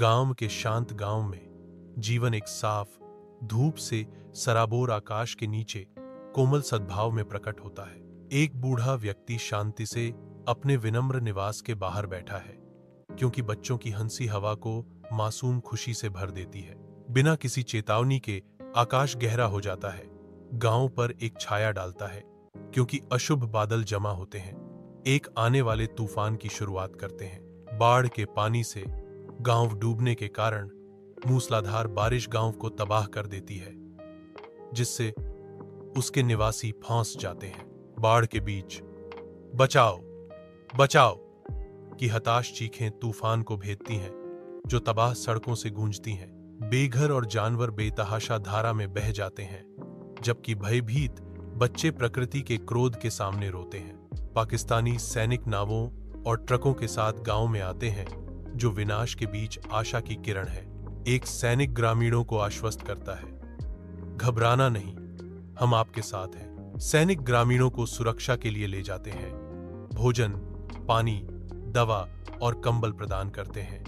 गांव के शांत गांव में जीवन एक साफ, धूप से सराबोर आकाश के नीचे कोमल सद्भाव में प्रकट होता है। एक बूढ़ा व्यक्ति शांति से अपने विनम्र निवास के बाहर बैठा है, क्योंकि बच्चों की हंसी हवा को मासूम खुशी से भर देती है। बिना किसी चेतावनी के आकाश गहरा हो जाता है, गांव पर एक छाया डालता है, क्योंकि अशुभ बादल जमा होते हैं, एक आने वाले तूफान की शुरुआत करते हैं। बाढ़ के पानी से गांव डूबने के कारण मूसलाधार बारिश गांव को तबाह कर देती है, जिससे उसके निवासी फंस जाते हैं। बाढ़ के बीच बचाओ बचाओ की हताश चीखें तूफान को भेदती हैं, जो तबाह सड़कों से गूंजती हैं। बेघर और जानवर बेतहाशा धारा में बह जाते हैं, जबकि भयभीत बच्चे प्रकृति के क्रोध के सामने रोते हैं। पाकिस्तानी सैनिक नावों और ट्रकों के साथ गांव में आते हैं, जो विनाश के बीच आशा की किरण है। एक सैनिक ग्रामीणों को आश्वस्त करता है, घबराना नहीं, हम आपके साथ हैं। सैनिक ग्रामीणों को सुरक्षा के लिए ले जाते हैं, भोजन, पानी, दवा और कंबल प्रदान करते हैं।